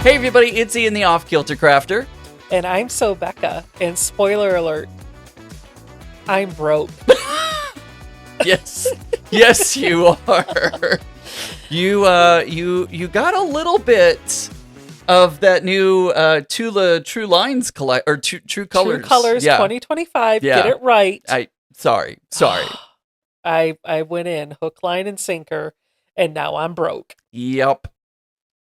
Hey everybody, it's Ian the Off-Kilter Crafter. And I'm so Becca. And spoiler alert, I'm broke. Yes. Yes, you are. You got a little bit of that new Tula True Lines True Colors. True Colors 2025. Yeah. Get it right. Sorry. I went in hook, line, and sinker, and now I'm broke. Yep.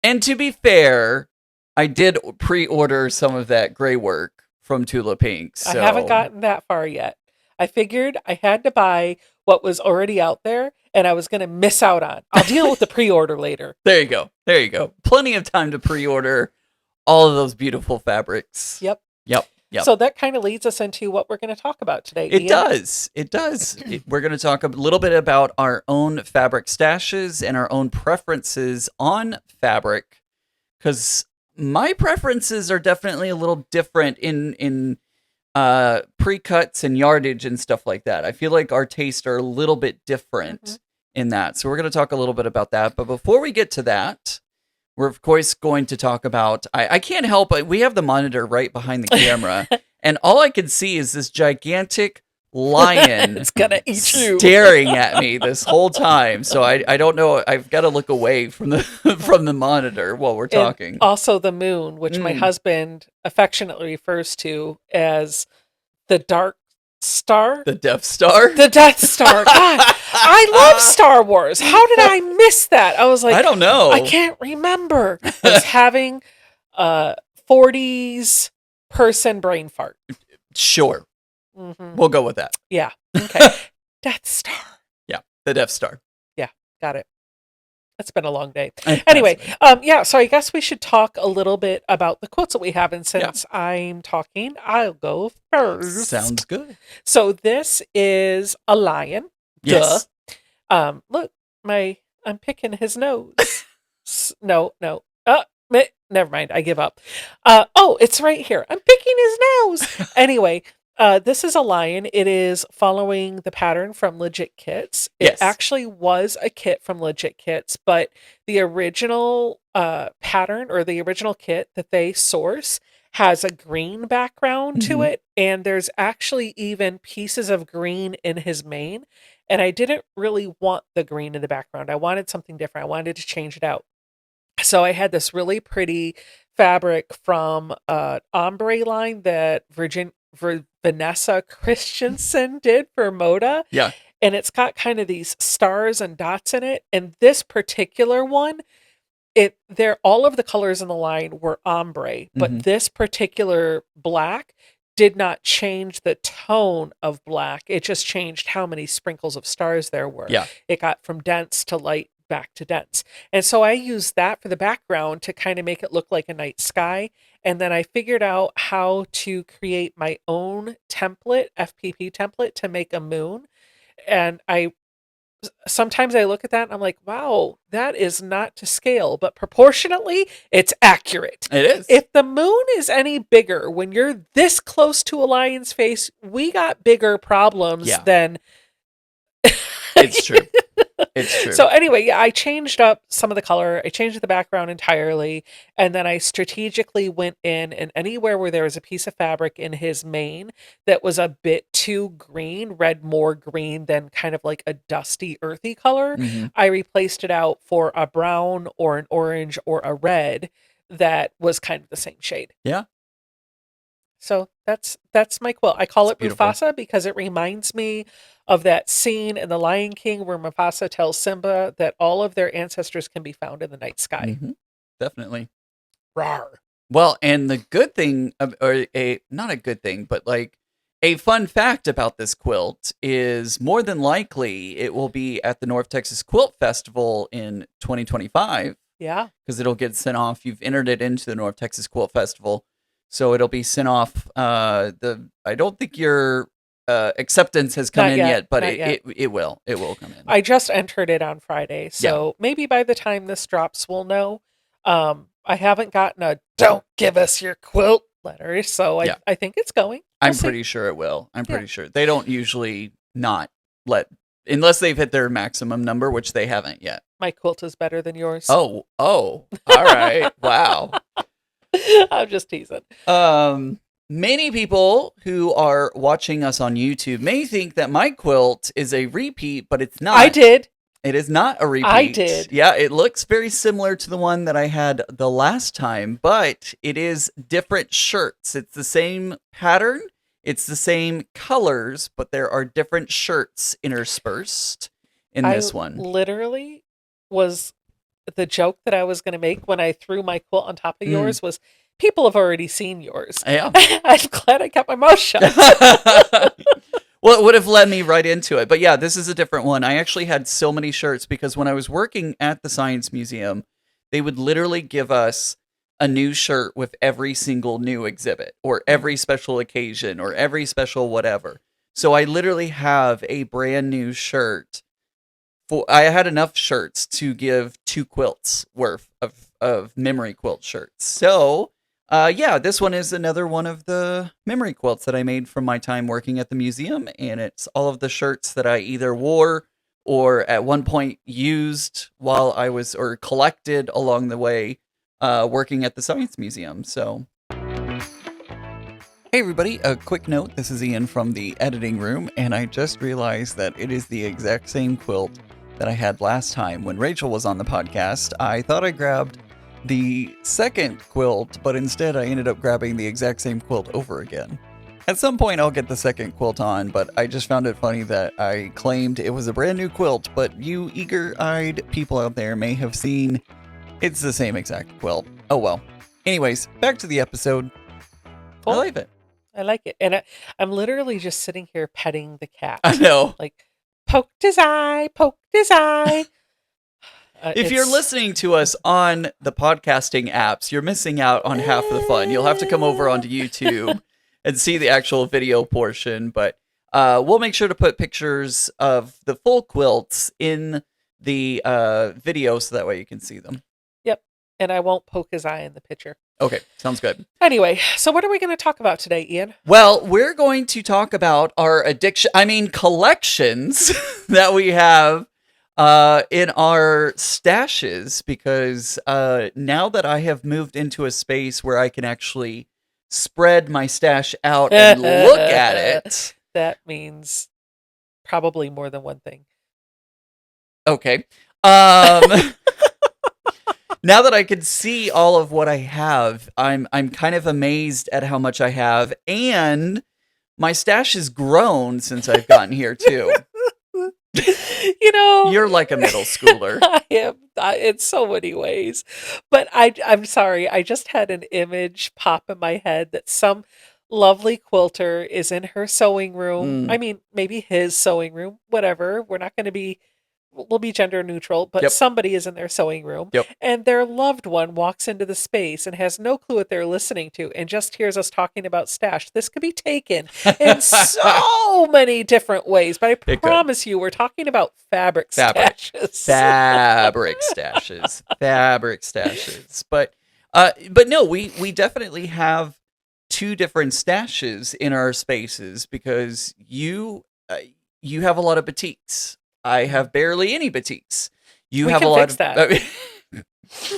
And to be fair, I did pre-order some of that gray work from Tula Pink. So. I haven't gotten that far yet. I figured I had to buy what was already out there, and I was going to miss out on. I'll deal with the pre-order later. There you go. Plenty of time to pre-order all of those beautiful fabrics. Yep. Yep. So that kind of leads us into what we're going to talk about today. It Ian. does. We're going to talk a little bit about our own fabric stashes and our own preferences on fabric, because my preferences are definitely a little different in pre-cuts and yardage and stuff like that. I feel like our tastes are a little bit different in that. So we're going to talk a little bit about that. But before we get to that, we're, of course, going to talk about... I can't help it. We have the monitor right behind the camera, and all I can see is this gigantic lion it's gonna eat you. Staring at me this whole time. So I don't know. I've got to look away from the from the monitor while we're talking. And also the moon, which my husband affectionately refers to as the Dark Star. The Death Star? The Death Star. God, I love Star Wars. How did I miss that? I was like, I don't know. I can't remember. I was having a 40s person brain fart. Sure. Mm-hmm. We'll go with that. Yeah. Okay. Death Star. Yeah. The Death Star. Yeah. Got it. It's been a long day. Anyway, so I guess we should talk a little bit about the quotes that we have. And since I'm talking, I'll go first. Sounds good. So this is a lion. Yes. Duh. Look, I'm picking his nose. No. Never mind. I give up. It's right here. I'm picking his nose. Anyway, this is a lion. It is following the pattern from Legit Kits. It actually was a kit from Legit Kits, but the original pattern or the original kit that they source has a green background to it, and there's actually even pieces of green in his mane, and I didn't really want the green in the background. I wanted something different. I wanted to change it out. So I had this really pretty fabric from ombre line that Vanessa Christensen did for Moda. Yeah. And it's got kind of these stars and dots in it. And this particular one, all of the colors in the line were ombre, but this particular black did not change the tone of black. It just changed how many sprinkles of stars there were. Yeah. It got from dense to light back to dense. And so I used that for the background to kind of make it look like a night sky. And then I figured out how to create my own template, FPP template, to make a moon. And sometimes I look at that and I'm like, wow, that is not to scale, but proportionately it's accurate. It is. If the moon is any bigger, when you're this close to a lion's face, we got bigger problems than... It's true. It's true. So anyway, I changed up some of the color. I changed the background entirely. And then I strategically went in, and anywhere where there was a piece of fabric in his mane that was a bit too green, read more green than kind of like a dusty, earthy color, I replaced it out for a brown or an orange or a red that was kind of the same shade. Yeah. So that's my quilt. I call it beautiful. Mufasa because it reminds me of that scene in The Lion King where Mufasa tells Simba that all of their ancestors can be found in the night sky. Definitely. Rawr. Well, and the good thing, not a good thing, but like a fun fact about this quilt is more than likely it will be at the North Texas Quilt Festival in 2025. Yeah. Because it'll get sent off. You've entered it into the North Texas Quilt Festival. So it'll be sent off. I don't think your acceptance has come in yet, but it will. It will come in. I just entered it on Friday, so maybe by the time this drops, we'll know. I haven't gotten a "don't give us your quilt" letter, so I think it's going. I'm pretty sure it will. I'm pretty sure they don't usually not let unless they've hit their maximum number, which they haven't yet. My quilt is better than yours. Oh, all right. Wow. I'm just teasing. Many people who are watching us on YouTube may think that my quilt is a repeat, but it's not. I did. It is not a repeat. I did. Yeah, it looks very similar to the one that I had the last time, but it is different shirts. It's the same pattern, it's the same colors, but there are different shirts interspersed in this one. Literally was the joke that I was going to make when I threw my quilt on top of yours was people have already seen yours. Yeah. I'm glad I kept my mouth shut. Well, it would have led me right into it. But yeah, this is a different one. I actually had so many shirts because when I was working at the Science Museum, they would literally give us a new shirt with every single new exhibit or every special occasion or every special whatever. So I literally have a brand new shirt. I had enough shirts to give 2 quilts worth of memory quilt shirts. So yeah, this one is another one of the memory quilts that I made from my time working at the museum, and it's all of the shirts that I either wore or at one point used while I was, or collected along the way, working at the Science Museum. So, hey everybody, a quick note, this is Ian from the editing room, and I just realized that it is the exact same quilt that I had last time when Rachel was on the podcast. I thought I grabbed the second quilt, but instead I ended up grabbing the exact same quilt over again. At some point I'll get the second quilt on, but I just found it funny that I claimed it was a brand new quilt, but you eager-eyed people out there may have seen it's the same exact quilt. Oh well. Anyways, back to the episode. Cool. I like it. I like it. And I'm literally just sitting here petting the cat. I know. Like, poked his eye, poked his eye. If you're listening to us on the podcasting apps, you're missing out on half of the fun. You'll have to come over onto YouTube and see the actual video portion. But we'll make sure to put pictures of the full quilts in the video so that way you can see them. Yep. And I won't poke his eye in the picture. Okay, sounds good. Anyway, so what are we going to talk about today, Ian? Well, we're going to talk about our collections that we have in our stashes, because now that I have moved into a space where I can actually spread my stash out and look at it. That means probably more than one thing. Okay. Now that I can see all of what I have, I'm kind of amazed at how much I have, and my stash has grown since I've gotten here too. You know, you're like a middle schooler. I am in so many ways, but I'm sorry. I just had an image pop in my head that some lovely quilter is in her sewing room. I mean, maybe his sewing room, whatever. We'll be gender neutral, but somebody is in their sewing room, and their loved one walks into the space and has no clue what they're listening to and just hears us talking about stash. This could be taken in so many different ways, but I promise you, we're talking about fabric stashes. Fabric stashes. Fabric stashes. But no, we definitely have 2 different stashes in our spaces, because you have a lot of batiks. I have barely any batiks. You have a lot of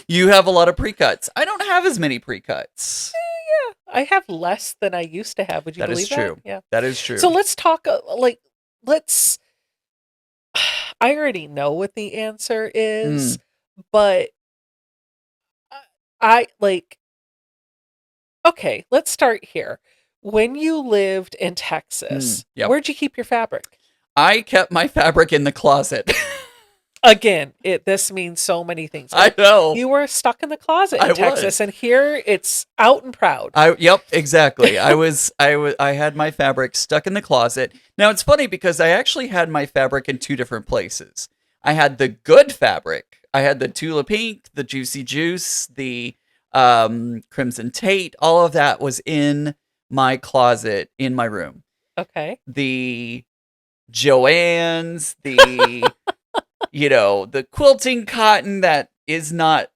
you have a lot of pre-cuts. I don't have as many pre-cuts. Yeah, I have less than I used to have. Would you believe that? That is true. Yeah, that is true. So let's talk. I already know what the answer is, but I like. Okay, let's start here. When you lived in Texas, where'd you keep your fabric? I kept my fabric in the closet. Again, this means so many things. I know. You were stuck in the closet in Texas, and here it's out and proud. Yep, exactly. I had my fabric stuck in the closet. Now, it's funny because I actually had my fabric in 2 different places. I had the good fabric. I had the Tula Pink, the Juicy Juice, the Crimson Tate. All of that was in my closet in my room. Okay. The Joann's, the the quilting cotton that is not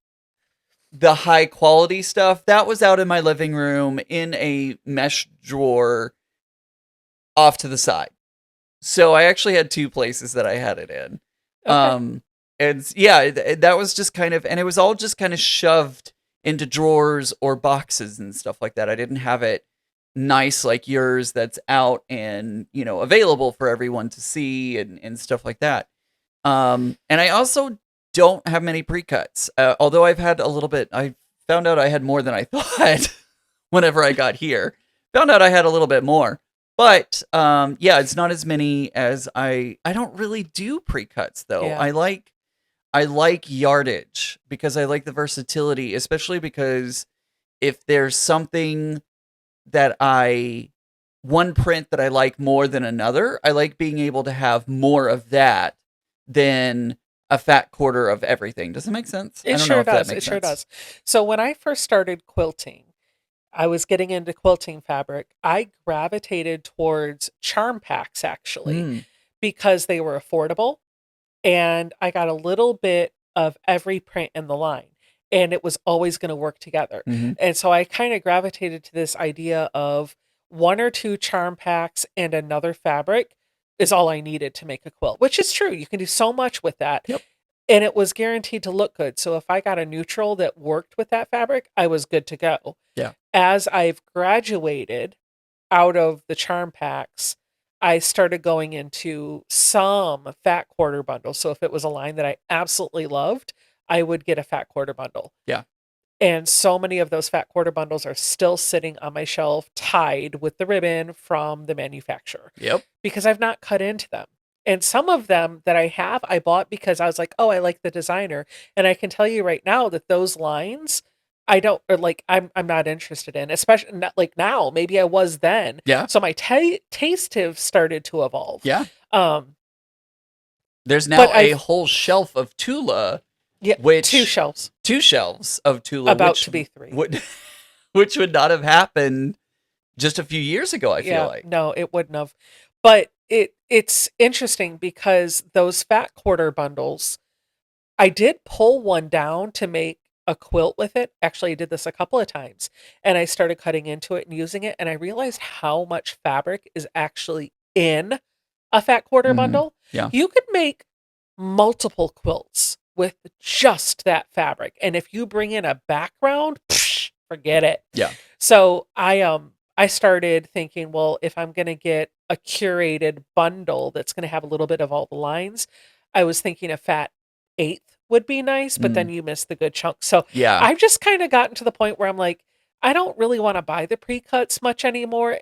the high quality stuff, that was out in my living room in a mesh drawer off to the side. So I actually had 2 places that I had it in. Okay. And yeah, that was just kind of, and it was all just kind of shoved into drawers or boxes and stuff like that. I didn't have it nice like yours that's out and, available for everyone to see and stuff like that. And I also don't have many pre-cuts. Although I've had a little bit, I found out I had more than I thought whenever I got here. Found out I had a little bit more. But yeah, it's not as many as I don't really do pre-cuts though. Yeah. I like yardage because I like the versatility, especially because if there's something that one print that I like more than another, I like being able to have more of that than a fat quarter of everything. Does it make sense? I It don't know sure if that does. It makes sure sense. does. So when I first started quilting, I was getting into quilting fabric. I gravitated towards charm packs actually Mm, because they were affordable and I got a little bit of every print in the line and it was always going to work together. hmm And so I kind of gravitated to this idea of one or two charm packs and another fabric is all I needed to make a quilt, which is true. You can do so much with that. Yep. And it was guaranteed to look good. So if I got a neutral that worked with that fabric, I was good to go. Yeah. As I've graduated out of the charm packs, I started going into some fat quarter bundles. So if it was a line that I absolutely loved, I would get a fat quarter bundle. Yeah. And so many of those fat quarter bundles are still sitting on my shelf tied with the ribbon from the manufacturer Yep. because I've not cut into them. And some of them that I have, I bought because I was like, oh, I like the designer. And I can tell you right now that those lines, I don't, or like, I'm not interested in, especially not like now. Maybe I was then. Yeah. So my taste have started to evolve. Yeah. Um, There's now but a I, whole shelf of Tula, yeah, which two shelves, two shelves of Tula, about which to be three. would which would not have happened just a few years ago, I feel Yeah, like. no, it wouldn't have. But it's interesting because those fat quarter bundles, I did pull one down to make a quilt with it. Actually, I did this a couple of times and I started cutting into it and using it and I realized how much fabric is actually in a fat quarter hmm bundle. Yeah. You could make multiple quilts with just that fabric. And if you bring in a background, forget it. Yeah. So I started thinking, well, if I'm going to get a curated bundle that's going to have a little bit of all the lines, I was thinking a fat eighth would be nice, but then Mm. you miss the good chunk. So Yeah. I've just kind of gotten to the point where I'm like, I don't really want to buy the pre-cuts much anymore,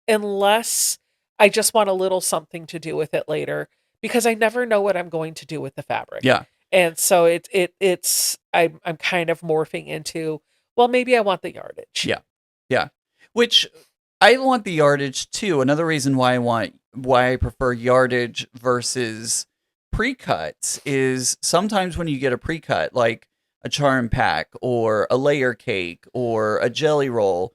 unless I just want a little something to do with it later because I never know what I'm going to do with the fabric. Yeah. And so I'm kind of morphing into, well, maybe I want the yardage. Yeah. Yeah. Which I want the yardage too. Another reason why I prefer yardage versus pre-cuts is sometimes when you get a pre-cut, like a charm pack or a layer cake or a jelly roll,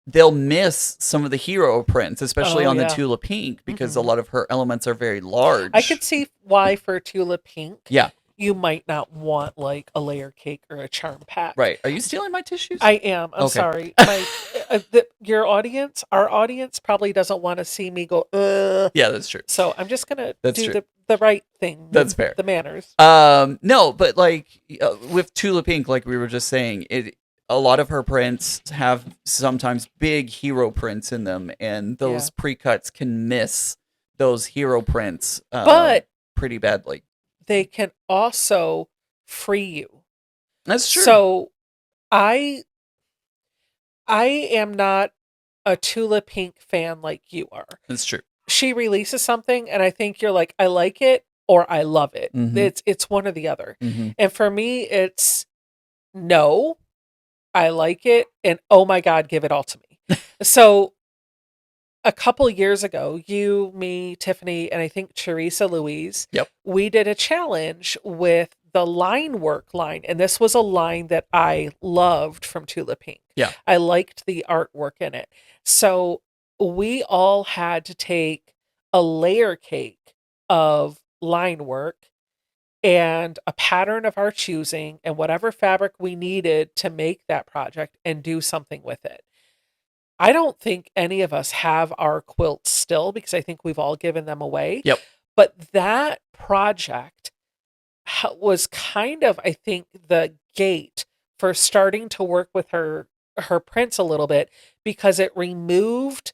they'll miss some of the hero prints, especially Oh on the yeah. Tula Pink, because a Mhm. lot of her elements are very large. I could see why for Tula Pink, Yeah. you might not want like a layer cake or a charm pack. Right. Are you stealing my tissues? I am. I'm Okay. sorry. Your audience, our audience probably doesn't want to see me go, Yeah, that's true. So I'm just gonna That's do true. the right thing. That's fair. The manners. No, but like with Tula Pink, like we were just saying, a lot of her prints have sometimes big hero prints in them, and those pre-cuts can miss those hero prints But pretty badly. they can also free you. That's true. So I am not a Tula Pink fan like you are. That's true. She releases something and I think you're like, I like it or I love it. Mhm. It's one or the other. Mhm. And for me, it's no, I like it, and oh my God, give it all to me. So a couple years ago, you, me, Tiffany, and I think Teresa Louise, Yep. we did a challenge with the line work line. And this was a line that I loved from Tula Pink. Yeah. I liked the artwork in it. So we all had to take a layer cake of line work and a pattern of our choosing and whatever fabric we needed to make that project and do something with it. I don't think any of us have our quilts still because I think we've all given them away. Yep. But that project was kind of, I think, the gate for starting to work with her prints a little bit, because it removed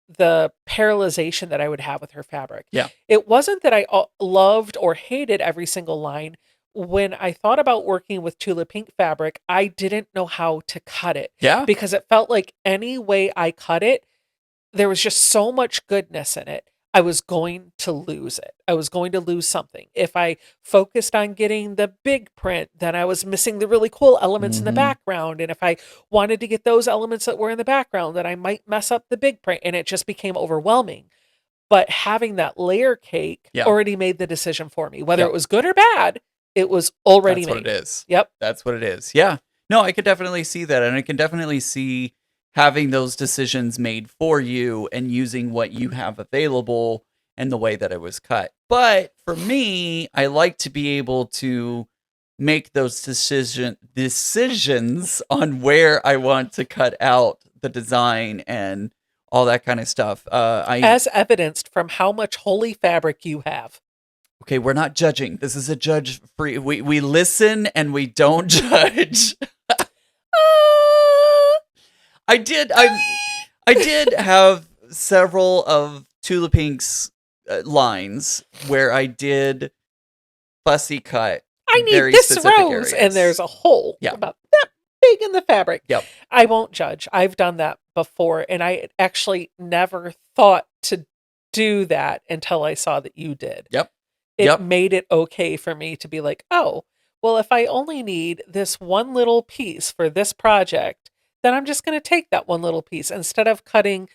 the paralyzation that I would have with her fabric. Yeah. It wasn't that I loved or hated every single line. When I thought about working with Tula Pink fabric, I didn't know how to cut it, Yeah. because it felt like any way I cut it, there was just so much goodness in it. I was going to lose it. I was going to lose something. If I focused on getting the big print, then I was missing the really cool elements in the background. And if I wanted to get those elements that were in the background, then I might mess up the big print, and it just became overwhelming. But having that layer cake Yeah. already made the decision for me. Whether Yep. it was good or bad, it was already That's made. what it is. Yep. That's what it is. Yeah. No, I could definitely see that. And I can definitely see having those decisions made for you and using what you have available and the way that it was cut. But for me, I like to be able to make those decisions on where I want to cut out the design and all that kind of stuff. As evidenced from how much holy fabric you have. Okay, we're not judging. This is a judge free. We listen and we don't judge. I did have several of Tula Pink's lines where I did fussy cut. I need very this specific rose, areas. and there's a hole Yeah. about that big in the fabric. Yep. I won't judge. I've done that before, and I actually never thought to do that until I saw that you did. Yep. It Yep. made it okay for me to be like, oh, well, if I only need this one little piece for this project, then I'm just going to take that one little piece instead of cutting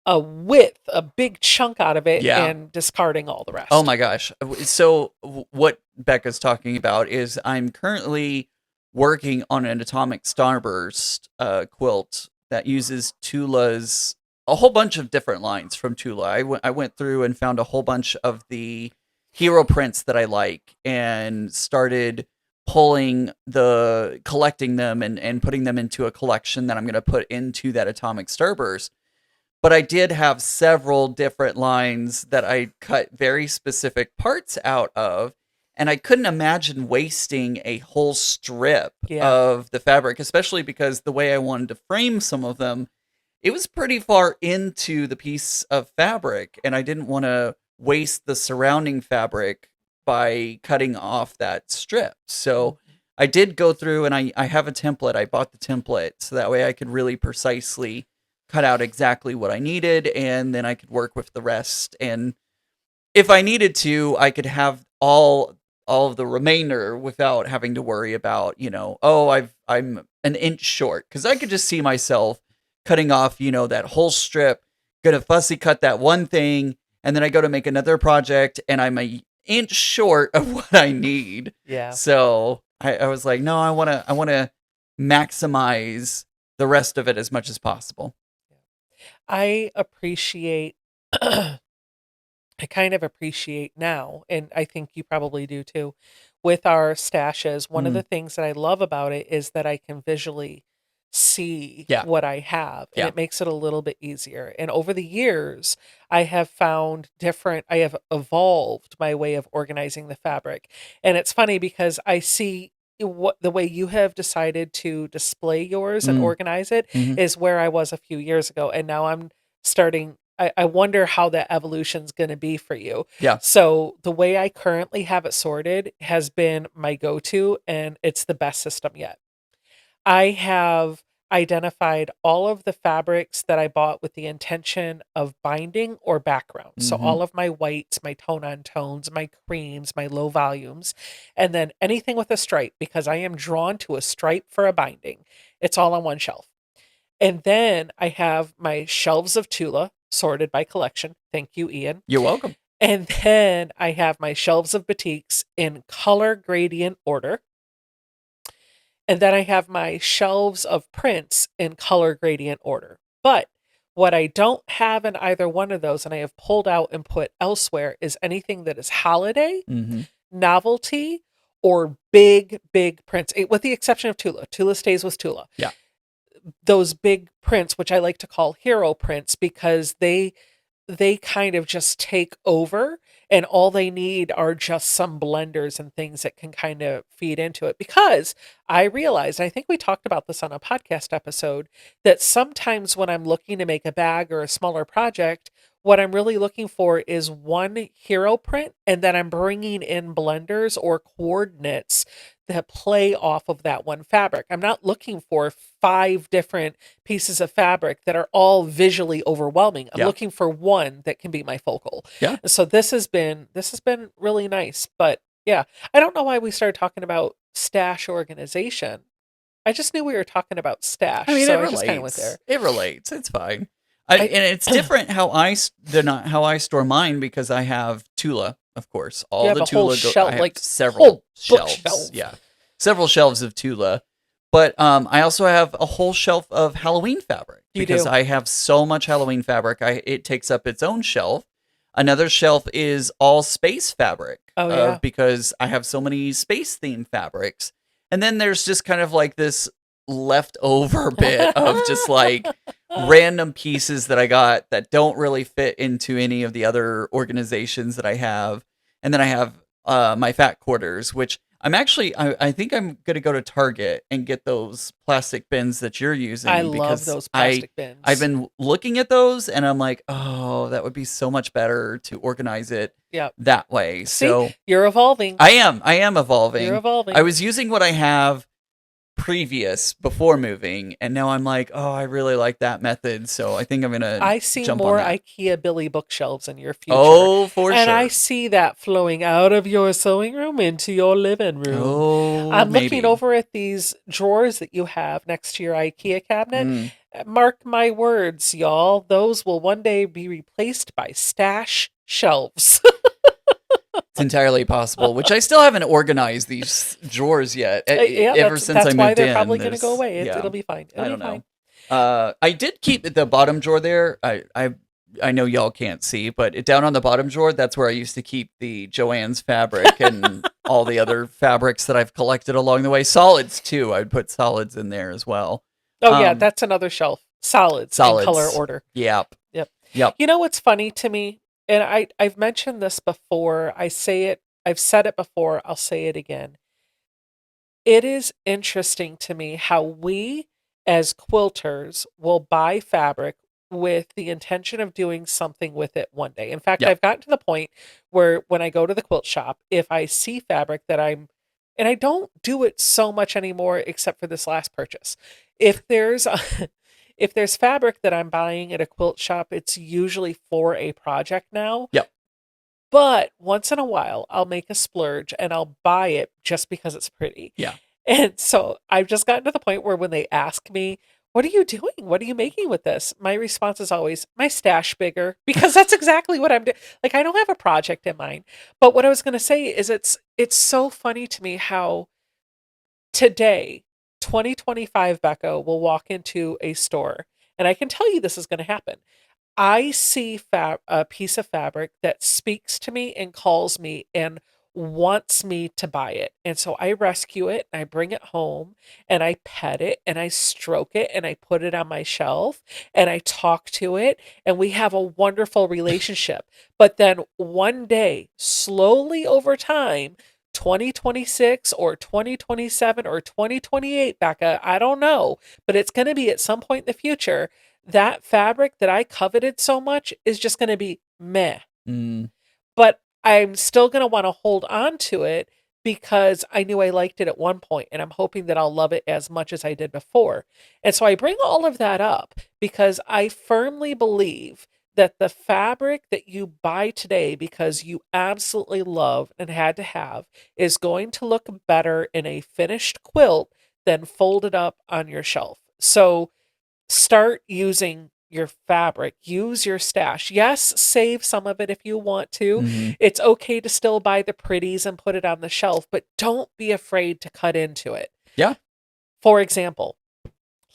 a big chunk out of it Yeah. and discarding all the rest. Oh my gosh. So what Becca's talking about is I'm currently working on an atomic starburst quilt that uses Tula's a whole bunch of different lines from Tula. I went through and found a whole bunch of the hero prints that I like and started collecting them and putting them into a collection that I'm going to put into that atomic starburst. But I did have several different lines that I cut very specific parts out of, and I couldn't imagine wasting a whole strip of the fabric, especially because the way I wanted to frame some of them, it was pretty far into the piece of fabric, and I didn't want to waste the surrounding fabric by cutting off that strip. So I did go through, and I have a template. I bought the template so that way I could really precisely cut out exactly what I needed, and then I could work with the rest. And if I needed to, I could have all of the remainder without having to worry about, I'm an inch short, because I could just see myself cutting off, that whole strip, gonna fussy cut that one thing, and then I go to make another project, and I'm an inch short of what I need. Yeah. So I was like, no, I wanna maximize the rest of it as much as possible. I appreciate, I kind of appreciate now, and I think you probably do too, with our stashes. One of the things that I love about it is that I can visually see what I have, and it makes it a little bit easier. And over the years, I have evolved my way of organizing the fabric. And it's funny because I see the way you have decided to display yours and organize it is where I was a few years ago. And now I'm starting, I wonder how that evolution's going to be for you. Yeah. So the way I currently have it sorted has been my go-to, and it's the best system yet. I have identified all of the fabrics that I bought with the intention of binding or background. So all of my whites, my tone-on tones, my creams, my low volumes, and then anything with a stripe, because I am drawn to a stripe for a binding. It's all on one shelf. And then I have my shelves of Tula sorted by collection. Thank you, Ian. You're welcome. And then I have my shelves of batiks in color gradient order. And then I have my shelves of prints in color gradient order. But what I don't have in either one of those, and I have pulled out and put elsewhere, is anything that is holiday, novelty, or big prints, with the exception of Tula. Tula stays with Tula. Yeah. Those big prints, which I like to call hero prints, because they kind of just take over, and all they need are just some blenders and things that can kind of feed into it. Because I realized, I think we talked about this on a podcast episode, that sometimes when I'm looking to make a bag or a smaller project, what I'm really looking for is one hero print, and then I'm bringing in blenders or coordinates that play off of that one fabric. I'm not looking for 5 different pieces of fabric that are all visually overwhelming. I'm Yeah. looking for one that can be my focal. Yeah. So this has been really nice. But yeah, I don't know why we started talking about stash organization. I just knew we were talking about stash, I mean, so it I just kind of went relates. there. It relates. It's fine. I And it's different how they're not how I store mine because I have Tula, of course. You All have the a whole Tula. I shelf, have like several whole shelves. bookshelf. Yeah, several shelves of Tula. But I also have a whole shelf of Halloween fabric You because do. I have so much Halloween fabric. It takes up its own shelf. Another shelf is all space fabric Oh yeah. because I have so many space themed fabrics. And then there's just kind of like this leftover bit of just like random pieces that I got that don't really fit into any of the other organizations that I have. And then I have my fat quarters, which I think I'm going to go to Target and get those plastic bins that you're using I love because those plastic bins. I've been looking at those and I'm like, oh, that would be so much better to organize it Yep. that way. See, So you're evolving. I am You're evolving. evolving. I was using what I have previous before moving, and now I'm like, oh, I really like that method, so I think I'm gonna I see jump on more that. IKEA Billy bookshelves in your future. Oh, for And I sure. see that flowing out of your sewing room into your living room. Oh, I'm looking maybe. over at these drawers that you have next to your IKEA cabinet. Mm. Mark my words, y'all. Those will one day be replaced by stash shelves. It's entirely possible. Which I still haven't organized these drawers yet. Yeah, Ever since I that's why moved they're in, probably going to go there's away. yeah. It'll be fine. It'll I be don't fine. know. I did keep the bottom drawer there. I know y'all can't see, but down on the bottom drawer, that's where I used to keep the Joann's fabric and all the other fabrics that I've collected along the way. Solids too. I'd put solids in there as well. Oh yeah, that's another shelf. Solids in color order. Yep. Yep. Yep. You know what's funny to me? And I've mentioned this before. I've said it before, I'll say it again. It is interesting to me how we as quilters will buy fabric with the intention of doing something with it one day. In fact, Yep. I've gotten to the point where when I go to the quilt shop, if I see fabric and I don't do it so much anymore except for this last purchase. If there's if there's fabric that I'm buying at a quilt shop, it's usually for a project now. Yep. But once in a while, I'll make a splurge and I'll buy it just because it's pretty. Yeah. And so I've just gotten to the point where when they ask me, what are you doing? What are you making with this? My response is always, my stash bigger, because that's exactly what I'm doing. Like, I don't have a project in mind. But what I was going to say is it's so funny to me how today, 2025, Becca will walk into a store, and I can tell you this is going to happen. I see a piece of fabric that speaks to me and calls me and wants me to buy it. And so I rescue it and I bring it home and I pet it and I stroke it and I put it on my shelf and I talk to it and we have a wonderful relationship. But then one day, slowly over time, 2026 or 2027 or 2028, Becca, I don't know, but it's going to be at some point in the future that fabric that I coveted so much is just going to be meh. Mm. But I'm still going to want to hold on to it because I knew I liked it at one point and I'm hoping that I'll love it as much as I did before. And so I bring all of that up because I firmly believe that the fabric that you buy today because you absolutely love and had to have is going to look better in a finished quilt than folded up on your shelf. So start using your fabric, use your stash. Yes, save some of it if you want to. Mm-hmm. It's okay to still buy the pretties and put it on the shelf, but don't be afraid to cut into it. Yeah. For example,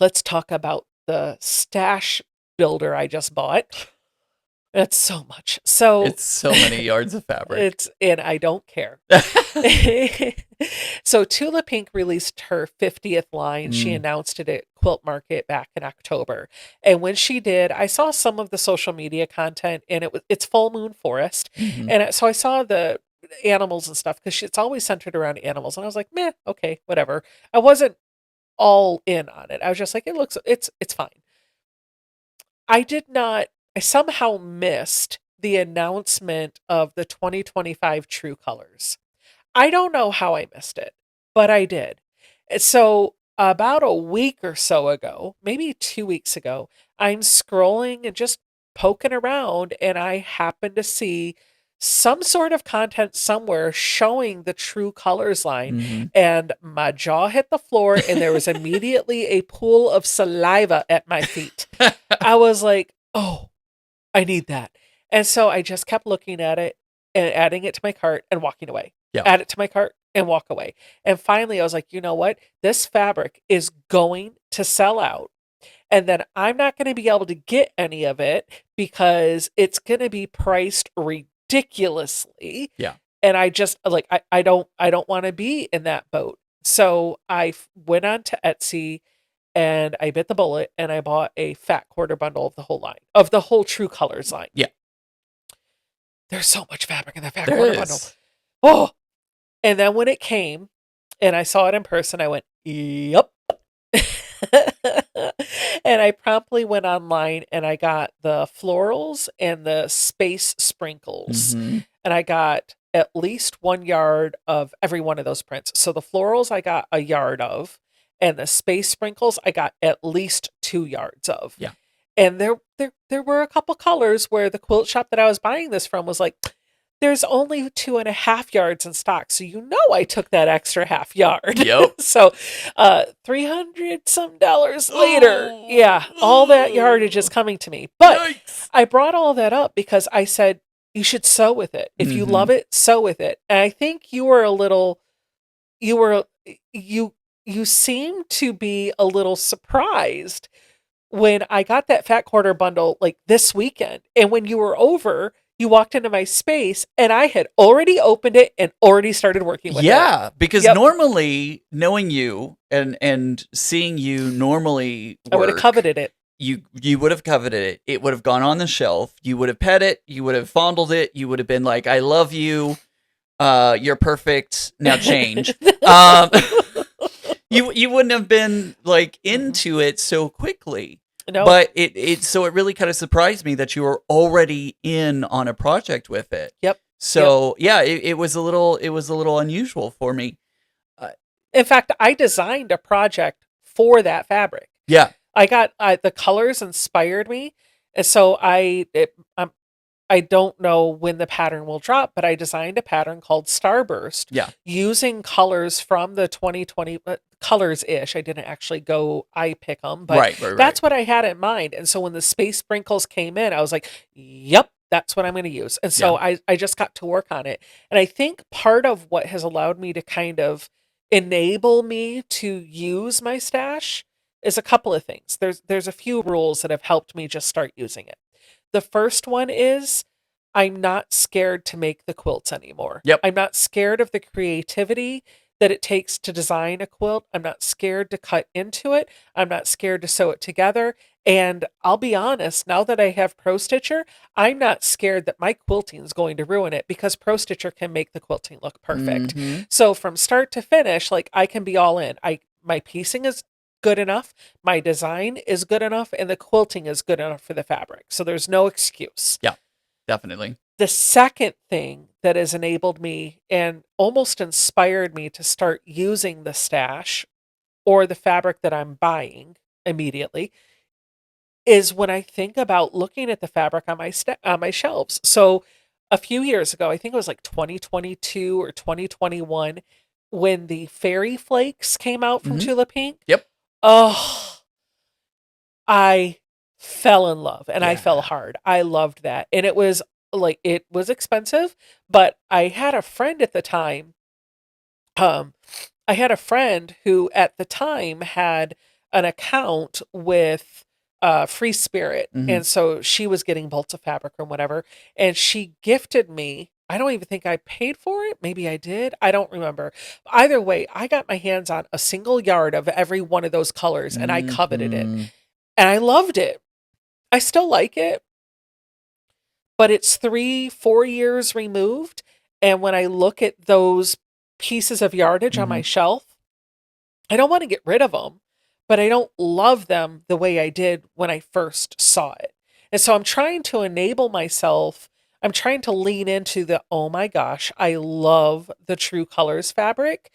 let's talk about the stash builder I just bought. It's so much. So It's so many yards of fabric. and I don't care. So Tula Pink released her 50th line. She Mm, announced it at Quilt Market back in October. And when she did, I saw some of the social media content, and it's full moon forest. mhm. And so I saw the animals and stuff because it's always centered around animals. And I was like, meh, okay, whatever. I wasn't all in on it. I was just like, it's fine. I did not, I somehow missed the announcement of the 2025 True Colors. I don't know how I missed it, but I did. So, about a week or so ago, maybe 2 weeks ago, I'm scrolling and just poking around, and I happened to see some sort of content somewhere showing the True Colors line, Mhm. and my jaw hit the floor, and there was immediately a pool of saliva at my feet. I was like, oh, I need that. And so I just kept looking at it and adding it to my cart and walking away. Yeah. Add it to my cart and walk away. And finally, I was like, you know what? This fabric is going to sell out. And then I'm not going to be able to get any of it because it's going to be priced ridiculously. Yeah. And I just like I don't want to be in that boat. So went on to Etsy and I bit the bullet and I bought a fat quarter bundle of the whole line, of the whole True Colors line. Yeah. There's so much fabric in that fat There quarter bundle. is. Oh, and then when it came and I saw it in person, I went, yep. And I promptly went online and I got the florals and the space sprinkles. Mhm. And I got at least 1 yard of every one of those prints. So the florals I got a yard of, and the space sprinkles I got at least 2 yards of. Yeah. And there were a couple colors where the quilt shop that I was buying this from was like, there's only 2.5 yards in stock. So you know I took that extra half yard. Yep. So 300 some dollars later, yeah, all that yardage is coming to me. But Yikes. I brought all that up because I said you should sew with it. If you love Mhm. it, sew with it. And I think you were a little you were you seemed to be a little surprised when I got that fat quarter bundle like this weekend. And when you were over, you walked into my space and I had already opened it and already started working with it. Yeah, because Yep. normally knowing you and seeing you normally I would have work, coveted it. you would have coveted it. It would have gone on the shelf. You would have pet it. You would have fondled it. You would have been like, "I love you. You're perfect. Now change." Um, you wouldn't have been like into it so quickly. No. But so it really kind of surprised me that you were already in on a project with it. Yep. So yeah, it was a little unusual for me. In fact, I designed a project for that fabric. Yeah. I got the colors inspired me, and so I don't know when the pattern will drop, but I designed a pattern called Starburst. Yeah. Using colors from the 2020 colors ish. I didn't actually go eye pick them, but Right. that's what I had in mind. And so when the space sprinkles came in, I was like, yep, that's what I'm going to use. And so I just got to work on it. And I think part of what has allowed me to kind of enable me to use my stash is a couple of things. There's a few rules that have helped me just start using it. The first one is I'm not scared to make the quilts anymore. Yep. I'm not scared of the creativity that it takes to design a quilt. I'm not scared to cut into it. I'm not scared to sew it together. And I'll be honest, now that I have Pro Stitcher, I'm not scared that my quilting is going to ruin it because Pro Stitcher can make the quilting look perfect. Mhm. So from start to finish, like I can be all in. My piecing is good enough, my design is good enough, and the quilting is good enough for the fabric. So there's no excuse. Yeah, definitely. The second thing that has enabled me and almost inspired me to start using the stash or the fabric that I'm buying immediately is when I think about looking at the fabric on my shelves. So a few years ago, I think it was like 2022 or 2021, when the fairy flakes came out from Mhm. Tula Pink. Yep. Oh, I fell in love and I fell Yeah. hard. I loved that. And it was expensive, but I had a friend at the time. Um, I had a friend who at the time had an account with Free Spirit. Mhm. And so she was getting bolts of fabric or whatever. And she gifted me, I don't even think I paid for it. Maybe I did. I don't remember. Either way, I got my hands on a single yard of every one of those colors and I coveted it. Mhm. And I loved it. I still like it, but it's 3, 4 years removed. And when I look at those pieces of yardage on my Mhm. shelf, I don't want to get rid of them, but I don't love them the way I did when I first saw it. And so I'm trying to enable myself. I'm trying to lean into the, oh my gosh, I love the True Colors fabric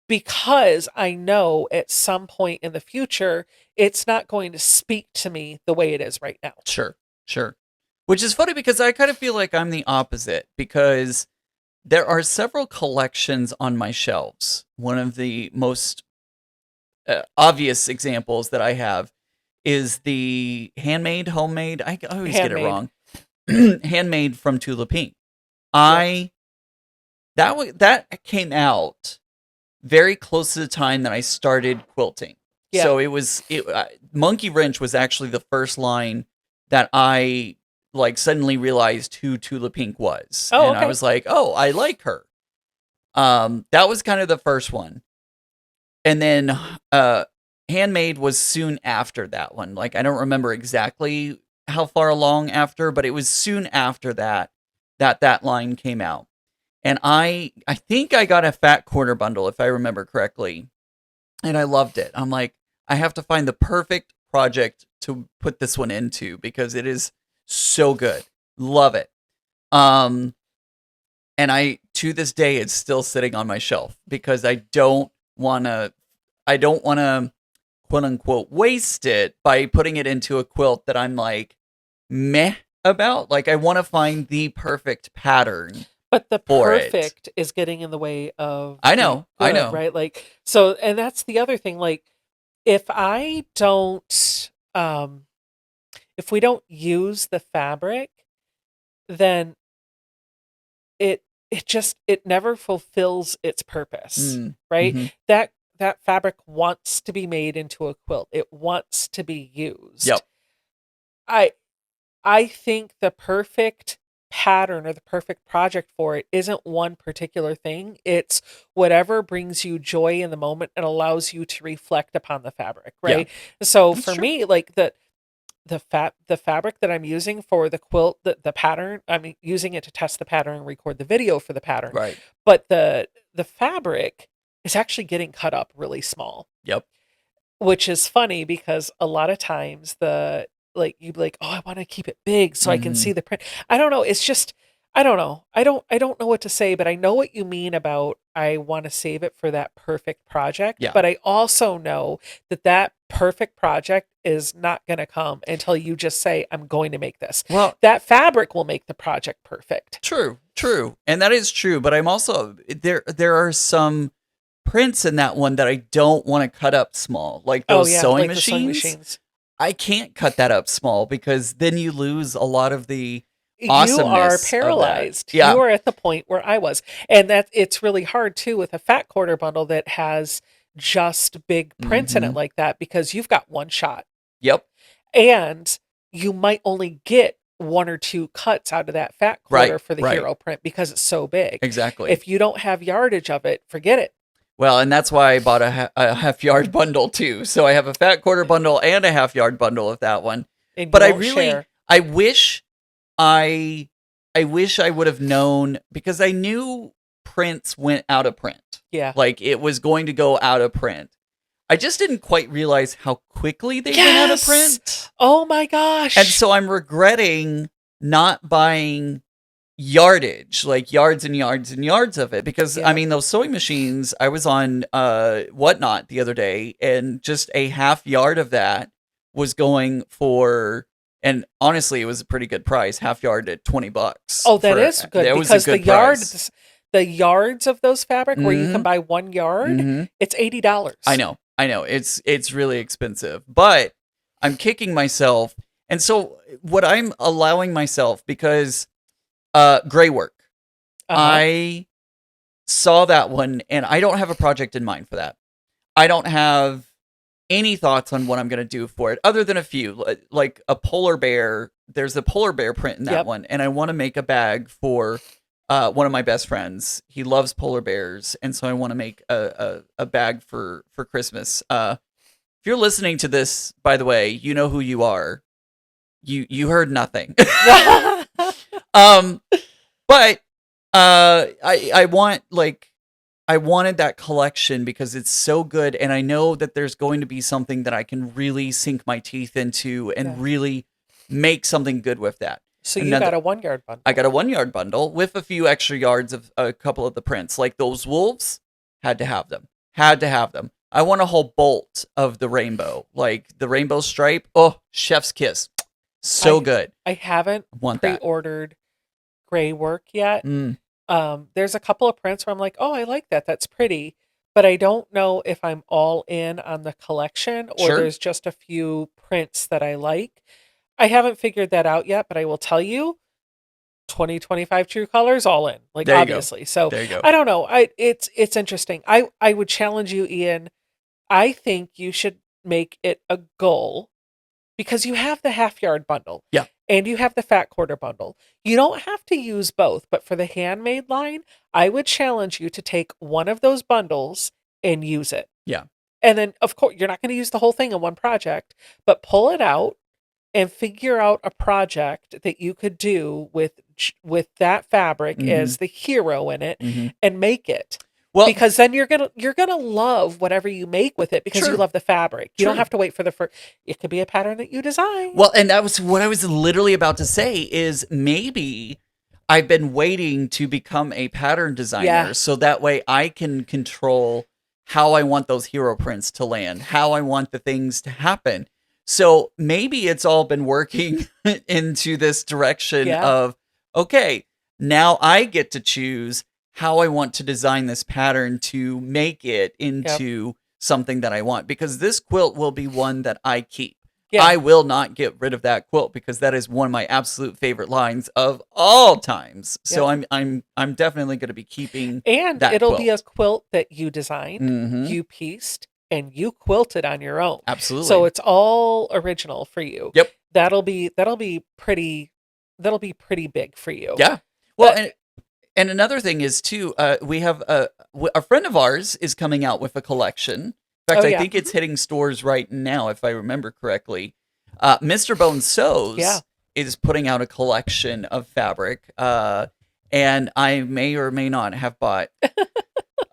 because I know at some point in the future, it's not going to speak to me the way it is right now. Sure. Sure. Which is funny because I kind of feel like I'm the opposite because there are several collections on my shelves. One of the most obvious examples that I have is the homemade. I always get it Handmade. wrong. Handmade from Tula Pink. Yep. That came out very close to the time that I started quilting. Yeah. So Monkey Wrench was actually the first line that I like suddenly realized who Tula Pink was. Oh, And I okay. was like, "Oh, I like her." That was kind of the first one. And then Handmade was soon after that one. Like I don't remember exactly how far along after, but it was soon after that line came out. And I think I got a fat quarter bundle if I remember correctly. And I loved it. I'm like, I have to find the perfect project to put this one into because it is so good. Love it. And to this day it's still sitting on my shelf because I don't want to quote unquote waste it by putting it into a quilt that I'm like meh about. Like I want to find the perfect pattern. But the For it. perfect is getting in the way of I the know, I good, know. right? Like, so, and that's the other thing. Like, if I don't, if we don't use the fabric, then it never fulfills its purpose, right? Mhm. That fabric wants to be made into a quilt. It wants to be used. Yep. I think the perfect pattern or the perfect project for it isn't one particular thing. It's whatever brings you joy in the moment and allows you to reflect upon the fabric, Yeah. right? So That's for true. me, like the fabric that I'm using for the quilt, the pattern, I'm using it to test the pattern and record the video for the pattern. Right. But the fabric is actually getting cut up really small. Yep. Which is funny because a lot of times you'd be like, "Oh, I want to keep it big so I can see the print." I don't know. It's just I don't know. I don't know what to say, but I know what you mean about I want to save it for that perfect project. Yeah. But I also know that perfect project is not going to come until you just say, "I'm going to make this." Well, that fabric will make the project perfect. true. And that is true, but I'm also there are some prints in that one that I don't want to cut up small. Like Oh those yeah, sewing like the sewing machines. I can't cut that up small because then you lose a lot of the You are awesomeness of that. paralyzed. Yeah. You are at the point where I was. And that it's really hard too with a fat quarter bundle that has just big prints in it Mhm. like that because you've got one shot. Yep. And you might only get one or two cuts out of that fat quarter for the hero print because it's so big. Exactly. If you don't have yardage of it, forget it. Well, and that's why I bought a half yard bundle too. So I have a fat quarter bundle and a half yard bundle of that one. And But you I won't really, share. I wish I would have known because I knew prints went out of print. Yeah. Like it was going to go out of print. I just didn't quite realize how quickly they went out of print. Oh my gosh. And so I'm regretting not buying yardage, like yards and yards and yards of it, because Yeah. I mean those sewing machines, I was on Whatnot the other day, and just a half yard of that was going for, and honestly it was a pretty good price, half yard at $20. Oh, that is good That was a because good price. the yards of those fabric where you can Mhm. buy 1 yard, Mhm. it's $80. I know it's really expensive, but I'm kicking myself. And so what I'm allowing myself, because gray work, Uh-huh. I saw that one and I don't have a project in mind for that. I don't have any thoughts on what I'm going to do for it, other than a few, like a polar bear. There's a polar bear print in that Yep. one, and I want to make a bag for one of my best friends. He loves polar bears, and so I want to make a bag for Christmas. If you're listening to this, by the way, you know who you are. You heard nothing. But I want, like, I wanted that collection because it's so good, and I know that there's going to be something that I can really sink my teeth into and Yes. really make something good with that. So you got a 1 yard bundle. I got a 1 yard bundle with a few extra yards of a couple of the prints, like those wolves. Had to have them. Had to have them. I want a whole bolt of the rainbow, like the rainbow stripe. Oh, chef's kiss. So good. I haven't pre-ordered gray work yet. There's a couple of prints where I'm like, oh, I like that. That's pretty. But I don't know if I'm all in on the collection or there's just a few prints that I like. I haven't figured that out yet, but I will tell you, 2025 True Colors, all in. Like, obviously. So there you go. I don't know. It's interesting. I would challenge you, Ian. I think you should make it a goal because you have the half yard bundle. Yeah. And you have the fat quarter bundle. You don't have to use both, but for the handmade line, I would challenge you to take one of those bundles and use it. Yeah. And then, of course, you're not going to use the whole thing in one project, but pull it out and figure out a project that you could do with that fabric as the hero in it and make it. Well, because then you're gonna love whatever you make with it because you love the fabric. You don't have to wait for it could be a pattern that you design. Well, and that was what I was literally about to say is maybe I've been waiting to become a pattern designer so that way I can control how I want those hero prints to land, how I want the things to happen. So maybe it's all been working into this direction of, okay, now I get to choose how I want to design this pattern to make it into something that I want, because this quilt will be one that I keep. Yeah. I will not get rid of that quilt because that is one of my absolute favorite lines of all times. So I'm definitely going to be keeping that it'll quilt. Be a quilt that you designed, you pieced, and you quilted on your own. Absolutely. So it's all original for you. Yep. That'll be pretty big for you. Yeah. Well, and another thing is too, we have a friend of ours is coming out with a collection. In fact, I think it's hitting stores right now, if I remember correctly. Mr. Bone Sews is putting out a collection of fabric, and I may or may not have bought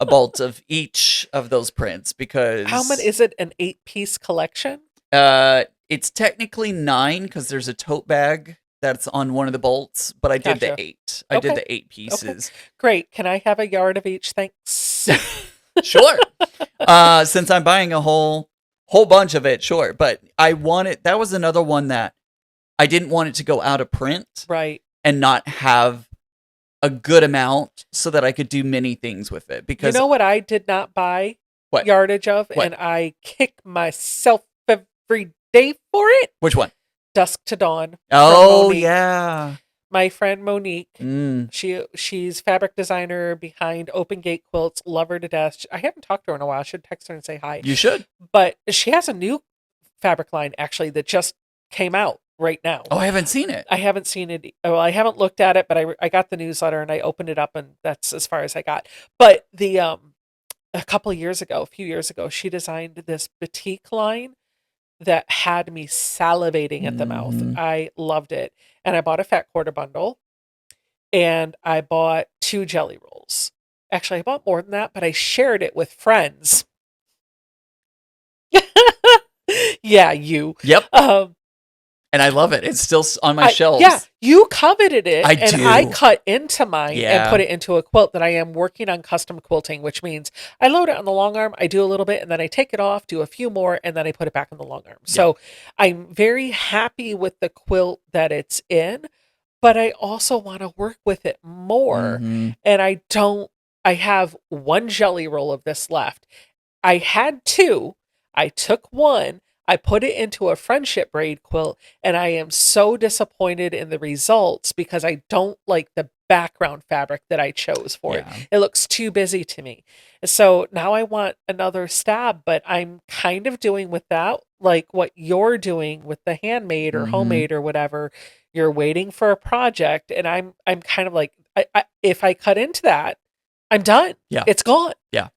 a bolt of each of those prints because how many is it? An 8-piece collection? It's technically 9 because there's a tote bag that's on one of the bolts, but I did the 8. I did the 8 pieces. Okay. Great. Can I have a yard of each? Thanks. Sure. Since I'm buying a whole bunch of it, sure. But I wanted, that was another one that I didn't want it to go out of print. Right. And not have a good amount so that I could do many things with it. Because you know what I did not buy yardage of? And I kick myself every day for it? Which one? Dusk to Dawn. Oh, yeah. My friend Monique, she's fabric designer behind Open Gate Quilts. Love her to death. I haven't talked to her in a while. I should text her and say hi. You should. But she has a new fabric line, actually, that just came out right now. Oh, I haven't seen it. I haven't seen it. Well, I haven't looked at it, but I got the newsletter and I opened it up, and that's as far as I got. But a few years ago, she designed this batik line that had me salivating at the mouth. I loved it. And I bought a fat quarter bundle and I bought 2 jelly rolls. Actually, I bought more than that, but I shared it with friends. Yeah, you. Yep. And I love it. It's still on my shelves. Yeah, you coveted it. I do. I cut into mine and put it into a quilt that I am working on custom quilting, which means I load it on the long arm, I do a little bit, and then I take it off, do a few more, and then I put it back on the long arm. So I'm very happy with the quilt that it's in, but I also want to work with it more. And I have 1 jelly roll of this left. I had 2. I took 1. I put it into a friendship braid quilt, and I am so disappointed in the results because I don't like the background fabric that I chose for it. Yeah. It looks too busy to me. So now I want another stab, but I'm kind of doing with that like what you're doing with the handmade or Mm-hmm. homemade or whatever. You're waiting for a project, and I'm kind of like, if I cut into that, I'm done. Yeah. It's gone. Yeah.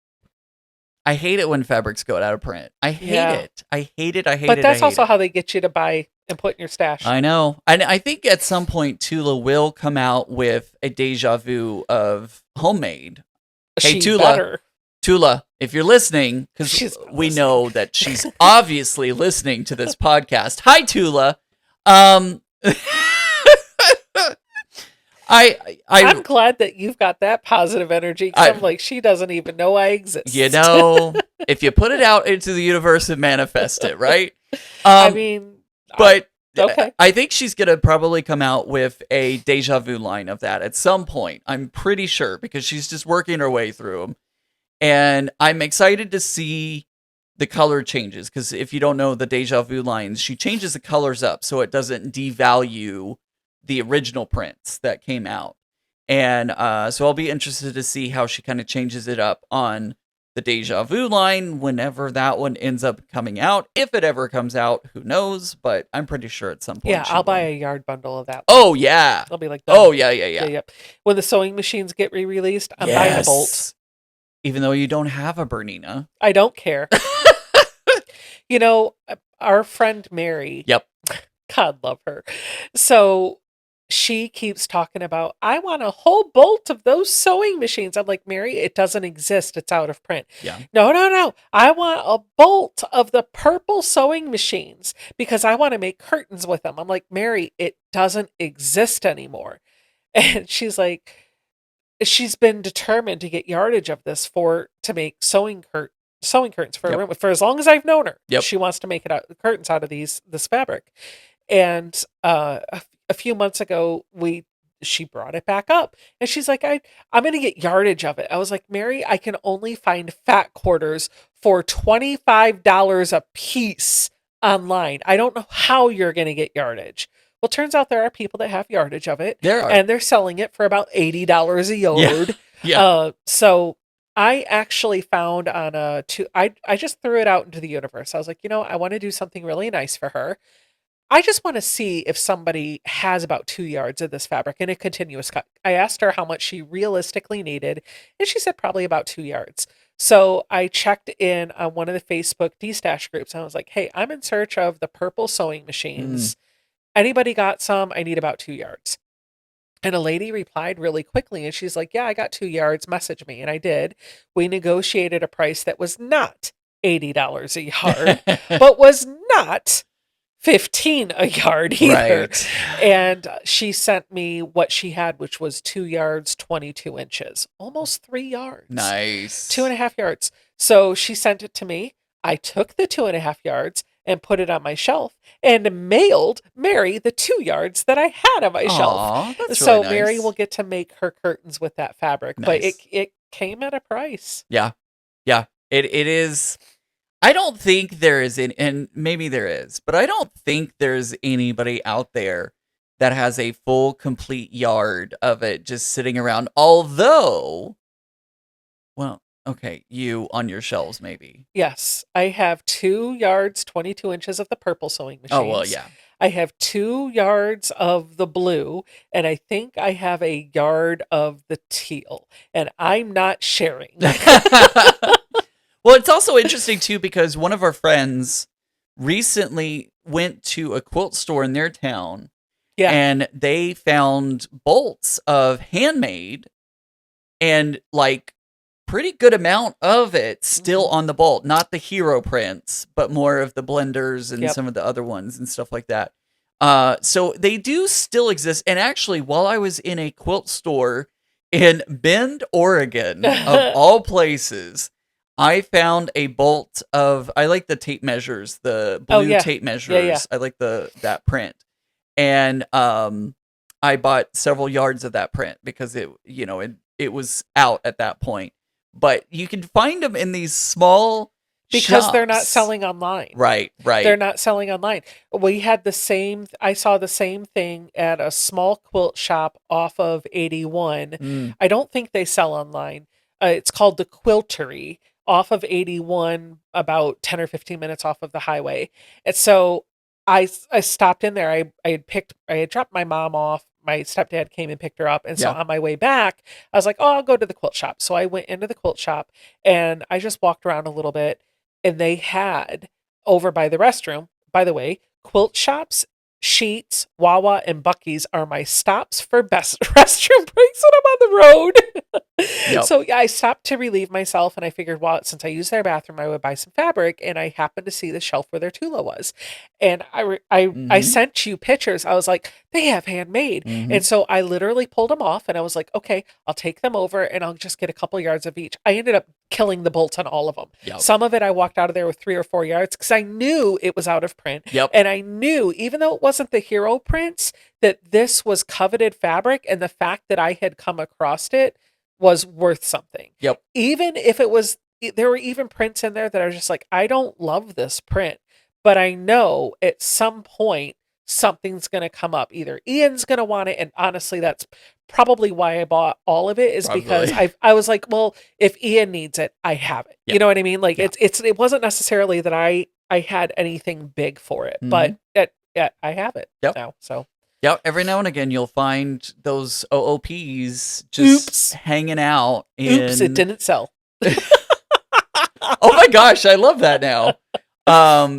I hate it when fabrics go out of print. I hate Yeah. it. I hate it. I hate But it. I that's hate also it. how they get you to buy and put in your stash. I know. And I think at some point Tula will come out with a deja vu of homemade. Hey, She better. Tula, if you're listening, because She's not we listening. know that she's obviously listening to this podcast. Hi, Tula. I'm glad that you've got that positive energy, because I'm like, she doesn't even know I exist. you know, if you put it out into the universe and manifest it, right? I mean, but okay. I think she's gonna probably come out with a deja vu line of that at some point. I'm pretty sure, because she's just working her way through them, and I'm excited to see the color changes, because if you don't know the deja vu lines, she changes the colors up so it doesn't devalue the original prints that came out. And so I'll be interested to see how she kind of changes it up on the deja vu line whenever that one ends up coming out. If it ever comes out, who knows? But I'm pretty sure at some point. Yeah, I'll buy a yard bundle of that. Oh, yeah. I'll be like, oh, yeah. When the sewing machines get re-released, I'm buying a bolt. Even though you don't have a Bernina. I don't care. You know, our friend Mary. Yep. God love her. So she keeps talking about, I want a whole bolt of those sewing machines. I'm like, Mary, it doesn't exist. It's out of print. Yeah. No. I want a bolt of the purple sewing machines because I want to make curtains with them. I'm like, Mary, it doesn't exist anymore. And she's like, she's been determined to get yardage of this to make sewing curtains for a room for as long as I've known her. Yep. She wants to make curtains out of this fabric. And a few months ago, she brought it back up, and she's like, I'm going to get yardage of it. I was like, Mary, I can only find fat quarters for $25 a piece online. I don't know how you're going to get yardage. Well, turns out there are people that have yardage of it. There are. And they're selling it for about $80 a yard. Yeah. So I actually found on I just threw it out into the universe. I was like, I want to do something really nice for her. I just want to see if somebody has about 2 yards of this fabric in a continuous cut. I asked her how much she realistically needed, and she said probably about 2 yards. So I checked in on one of the Facebook D-Stash groups, and I was like, hey, I'm in search of the purple sewing machines. Anybody got some? I need about 2 yards. And a lady replied really quickly, and she's like, yeah, I got 2 yards. Message me. And I did. We negotiated a price that was not $80 a yard, but was not $15 a yard either. Right. And she sent me what she had, which was 2 yards, 22 inches, almost 3 yards. Nice. 2.5 yards. So she sent it to me. I took the 2.5 yards and put it on my shelf and mailed Mary the 2 yards that I had on my shelf. That's so really nice. Mary will get to make her curtains with that fabric, but it came at a price. Yeah. It is. I don't think there is and maybe there is, but I don't think there's anybody out there that has a full, complete yard of it just sitting around. Although, well, okay, you on your shelves, maybe. Yes, I have 2 yards, 22 inches of the purple sewing machines. Oh, well, yeah. I have 2 yards of the blue, and I think I have a yard of the teal, and I'm not sharing. Well, it's also interesting, too, because one of our friends recently went to a quilt store in their town, and they found bolts of handmade and, like, pretty good amount of it still on the bolt. Not the hero prints, but more of the blenders and some of the other ones and stuff like that. So they do still exist. And actually, while I was in a quilt store in Bend, Oregon, of all places, I found a bolt of, I like the tape measures, the blue tape measures. Yeah. I like that print. And I bought several yards of that print because it was out at that point. But you can find them in these small because they're not shops. selling online. Right. They're not selling online. We had I saw the same thing at a small quilt shop off of 81. Mm, I don't think they sell online. It's called the Quiltery off of 81, about 10 or 15 minutes off of the highway. And so I stopped in there. I had dropped my mom off. My stepdad came and picked her up. And so yeah. on my way back, I was like, oh, I'll go to the quilt shop. So I went into the quilt shop and I just walked around a little bit, and they had over by the restroom, by the way, quilt shops, Sheets, Wawa, and Bucky's are my stops for best restroom breaks when I'm on the road. Yep. So yeah, I stopped to relieve myself, and I figured, well, since I use their bathroom, I would buy some fabric, and I happened to see the shelf where their Tula was, and I Mm-hmm. sent you pictures. I was like, they have handmade, Mm-hmm. and so I literally pulled them off, and I was like, okay, I'll take them over, and I'll just get a couple yards of each. I ended up killing the bolts on all of them. Yep. Some of it I walked out of there with 3 or 4 yards because I knew it was out of print. Yep. And I knew, even though it wasn't the hero prints, that this was coveted fabric, and the fact that I had come across it was worth something. Yep. Even if it was, there were even prints in there that I was just like, I don't love this print, but I know at some point something's going to come up. Either Ian's going to want it, and honestly, that's probably why I bought all of it, is because Probably. I was like, well, if Ian needs it, I have it. Yeah. You know what I mean? Like Yeah. it wasn't necessarily that I had anything big for it, but yeah, I have it Yep. now. So Yeah, every now and again you'll find those OOPs just Oops. hanging out. oops, it didn't sell. Oh my gosh, I love that now.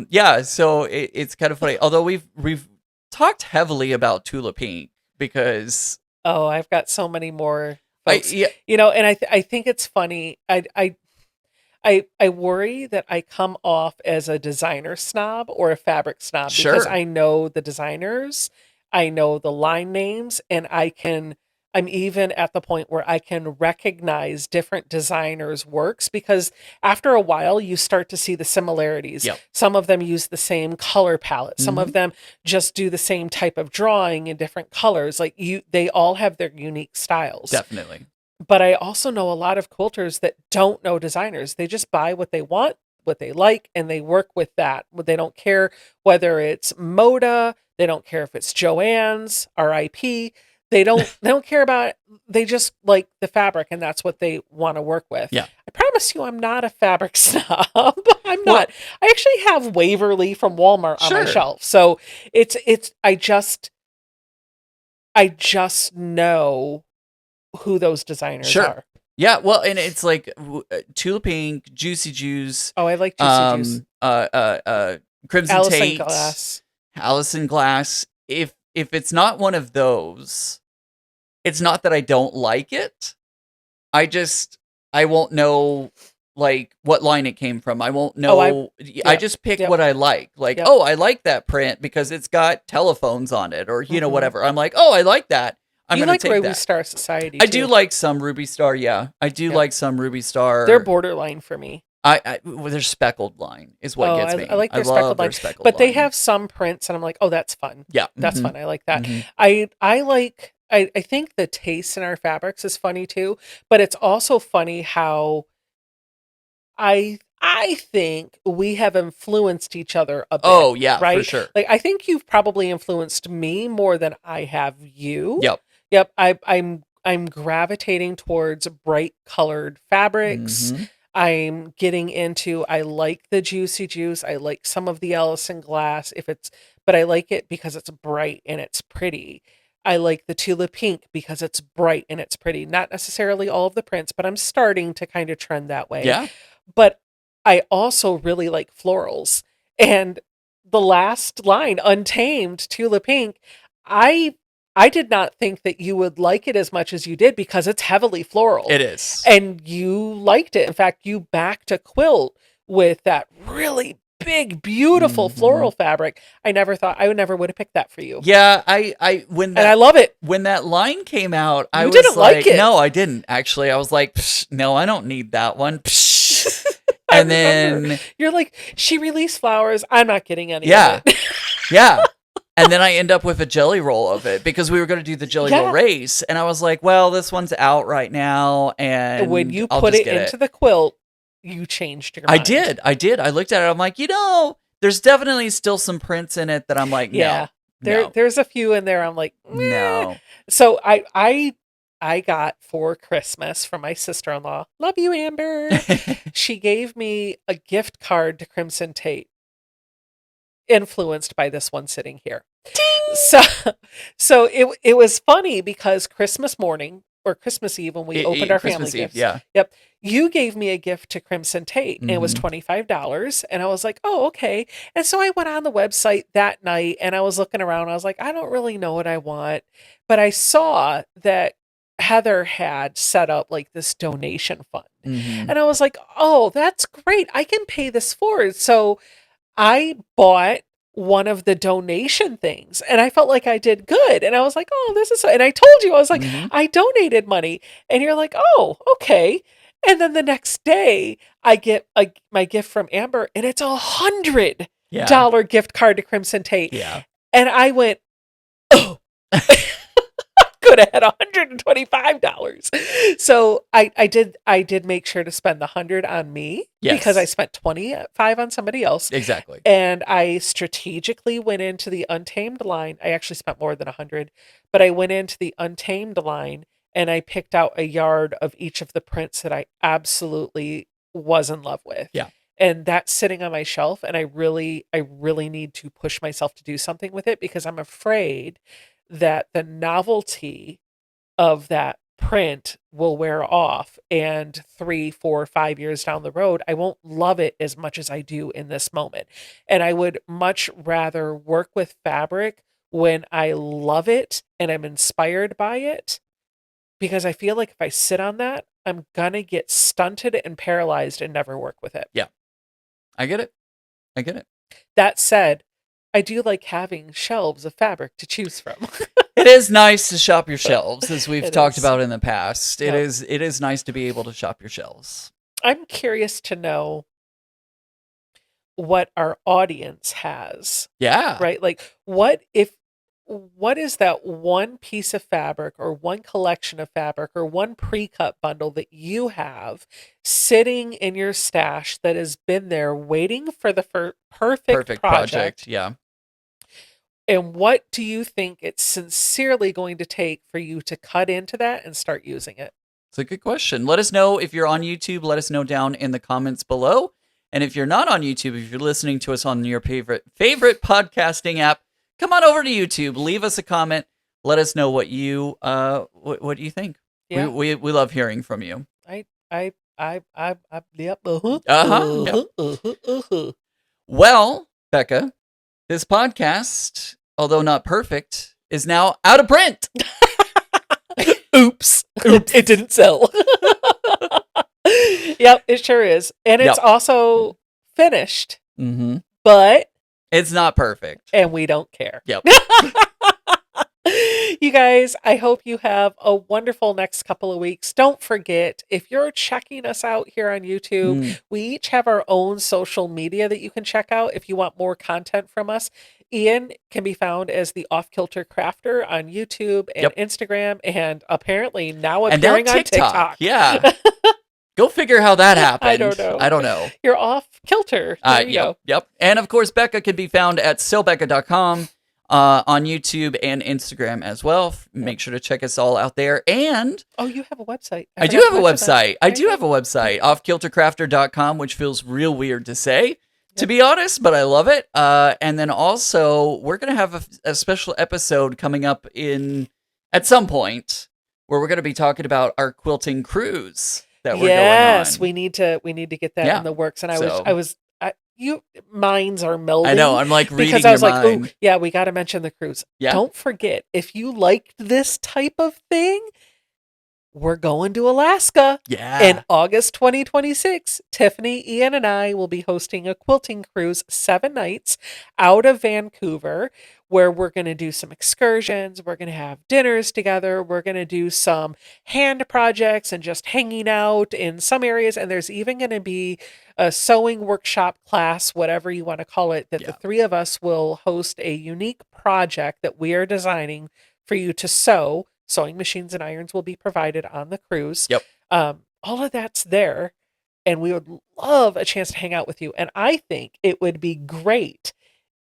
Yeah, so it's kind of funny. Although we've talked heavily about Tula Pink because Oh, I've got so many more I folks. yeah, You know, and I think it's funny. I worry that I come off as a designer snob or a fabric snob because Sure. I know the designers, I know the line names, and I'm even at the point where I can recognize different designers' works because after a while you start to see the similarities. Yep. Some of them use the same color palette. Some Mhm. of them just do the same type of drawing in different colors. Like they all have their unique styles. Definitely. But I also know a lot of quilters that don't know designers. They just buy what they want, what they like, and they work with that. They don't care whether it's Moda, they don't care if it's Joann's, RIP. They don't care about it. They just like the fabric, and that's what they want to work with. Yeah. I promise you I'm not a fabric snob. I'm Well- not. I actually have Waverly from Walmart on my Sure. shelf. So it's I just know who those designers Sure. are. Yeah, well, and it's like Tula Pink, Juicy Juice, Oh, I like Juicy Juice. Crimson Allison Tate, Glass. Allison Glass. If it's not one of those, it's not that I don't like it. I won't know like what line it came from. I won't know. I yep, just pick yep. what I like. Like, Yep. oh, I like that print because it's got telephones on it, or Mhm. whatever. I'm like, oh, I like that. I'm You gonna like take Ruby that. Star Society? I too. do like some Ruby Star. Yeah, I do Yep. like some Ruby Star. They're borderline for me. Well, their speckled line is what Oh, gets me. I like their love speckled their line. speckled But they line. have some prints, and I'm like, oh, that's fun. Yeah, That's mhm, fun. I like that. mhm. I like. I think the taste in our fabrics is funny too, but it's also funny how I think we have influenced each other a bit. Oh yeah, for right? sure. Like I think you've probably influenced me more than I have you. Yep. Yep. I'm gravitating towards bright colored fabrics. Mhm. I'm getting into, I like the Juicy Juice. I like some of the Ellison Glass but I like it because it's bright and it's pretty. I like the Tula Pink because it's bright and it's pretty. Not necessarily all of the prints, but I'm starting to kind of trend that way. Yeah. But I also really like florals. And the last line, Untamed, Tula Pink, I did not think that you would like it as much as you did because it's heavily floral. It is. And you liked it. In fact, you backed a quilt with that really big, beautiful Mhm. floral fabric. I never would have picked that for you. Yeah, I when And I that love it. when that line came out, I You was didn't like it. no, I didn't actually. I was like, Psh, no, I don't need that one. Psh. I And remember. then You're like, she released flowers. I'm not getting any Yeah. of it. yeah. And then I end up with a jelly roll of it because we were going to do the jelly roll Yeah. race, and I was like, well, this one's out right now, and When you I'll put just it get into the quilt, you changed your I mind? did. I looked at it. I'm like, there's definitely still some prints in it that I'm like, Yeah. no, There's a few in there I'm like, meh. no. So I got for Christmas from my sister-in-law. Love you, Amber. She gave me a gift card to Crimson Tate, influenced by this one sitting here. So it was funny because Christmas morning or Christmas Eve when we opened our family Christmas Eve, gifts. yeah. Yep. You gave me a gift to Crimson Tate and it was Mhm. $25 and I was like, "Oh, okay." And so I went on the website that night and I was looking around. I was like, "I don't really know what I want." But I saw that Heather had set up like this donation fund. Mhm. And I was like, "Oh, that's great. I can pay this forward." So I bought one of the donation things and I felt like I did good. And I was like, "Oh, this is," and I told you, I was like, Mhm. "I donated money." And you're like, "Oh, okay." And then the next day, I get my gift from Amber and it's Yeah. $100 gift card to Crimson Tate. Yeah. And I went, "Oh, could have had $125." So I did make sure to spend the 100 on me because I Yes. spent 25 on somebody else. Exactly. And I strategically went into the Untamed line. I actually spent more than 100, but I went into the Untamed line and I picked out a yard of each of the prints that I absolutely was in love with. Yeah. And that's sitting on my shelf and I really need to push myself to do something with it because I'm afraid that the novelty of that print will wear off and 3 4 5 years down the road I won't love it as much as I do in this moment, and I would much rather work with fabric when I love it and I'm inspired by it, because I feel like if I sit on that I'm gonna get stunted and paralyzed and never work with it. Yeah. I get it. I get it. That said, I do like having shelves of fabric to choose from. It is nice to shop your shelves, as we've It talked is. about in the past. It Yep. is nice to be able to shop your shelves. I'm curious to know what our audience has, Yeah. right? Like what is that one piece of fabric or one collection of fabric or one pre-cut bundle that you have sitting in your stash that has been there waiting for the perfect Perfect project? project. Yeah. And what do you think it's sincerely going to take for you to cut into that and start using it? It's a good question. Let us know if you're on YouTube. Let us know down in the comments below. And if you're not on YouTube, if you're listening to us on your favorite podcasting app, come on over to YouTube. Leave us a comment. Let us know what you what you think. Yeah. We love hearing from you. Yep. Yep. Well, Becca, this podcast, although not perfect, is now out of print. Oops. It didn't sell. Yep, it sure is. And it's Yep. also finished, Mm-hmm. but It's not perfect. and we don't care. Yep. You guys, I hope you have a wonderful next couple of weeks. Don't forget, if you're checking us out here on YouTube, we each have our own social media that you can check out if you want more content from us. Ian can be found as the Off Kilter Crafter on YouTube and Yep. Instagram, and apparently now And now appearing on TikTok. Yeah. Go figure how that happened. I don't know. You're off kilter. There you go. Yep. And of course, Becca can be found at sellbecca.com on YouTube and Instagram as well. Make sure to check us all out there. And Oh, you have a website. I do have a website. I do have a website, offkiltercrafter.com, which feels real weird to say, to be honest, but I love it. And then also, we're going to have a special episode coming up at some point where we're going to be talking about our quilting cruise that we're going on. Yes, we need to get that in the works. And minds are melding. I know. I'm like reading because I was your like, mind. oh yeah, we got to mention the cruise. Yeah. Don't forget, if you liked this type of thing, we're going to Alaska. Yeah. In August 2026, Tiffany, Ian, and I will be hosting a quilting cruise 7 nights out of Vancouver, where we're going to do some excursions. We're going to have dinners together. We're going to do some hand projects and just hanging out in some areas. And there's even going to be a sewing workshop class, whatever you want to call it, that the three of us will host a unique project that we are designing for you to sew. Sewing machines and irons will be provided on the cruise. Yep. All of that's there. And we would love a chance to hang out with you. And I think it would be great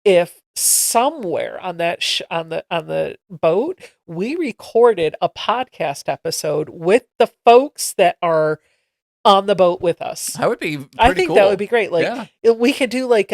if somewhere on that on the boat we recorded a podcast episode with the folks that are on the boat with us. That would be pretty I think cool. that would be great. Like we could do like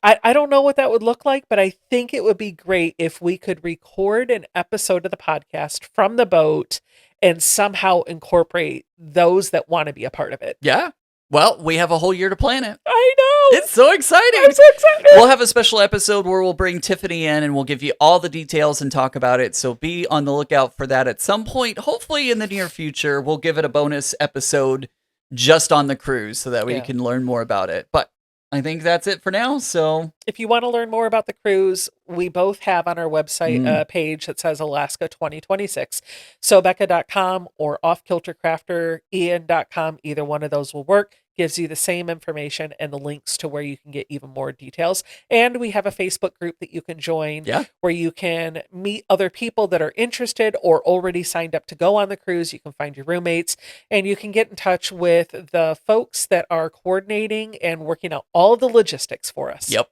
I don't know what that would look like, but I think it would be great if we could record an episode of the podcast from the boat and somehow incorporate those that want to be a part of it. Yeah. Well, we have a whole year to plan it. I know. It's so exciting. I'm so excited. We'll have a special episode where we'll bring Tiffany in and we'll give you all the details and talk about it. So be on the lookout for that at some point. Hopefully in the near future, we'll give it a bonus episode just on the cruise so that we can learn more about it. But I think that's it for now. So if you want to learn more about the cruise, we both have on our website a page that says Alaska 2026. So Becca.com or offkiltercrafter.Ian.com, either one of those will work. Gives you the same information and the links to where you can get even more details. And we have a Facebook group that you can join where you can meet other people that are interested or already signed up to go on the cruise. You can find your roommates and you can get in touch with the folks that are coordinating and working out all of the logistics for us. Yep.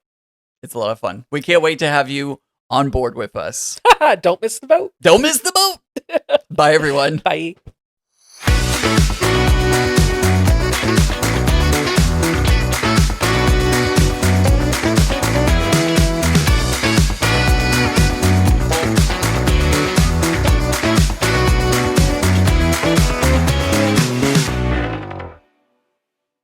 It's a lot of fun. We can't wait to have you on board with us. Don't miss the boat. Don't miss the boat. Bye, everyone. Bye.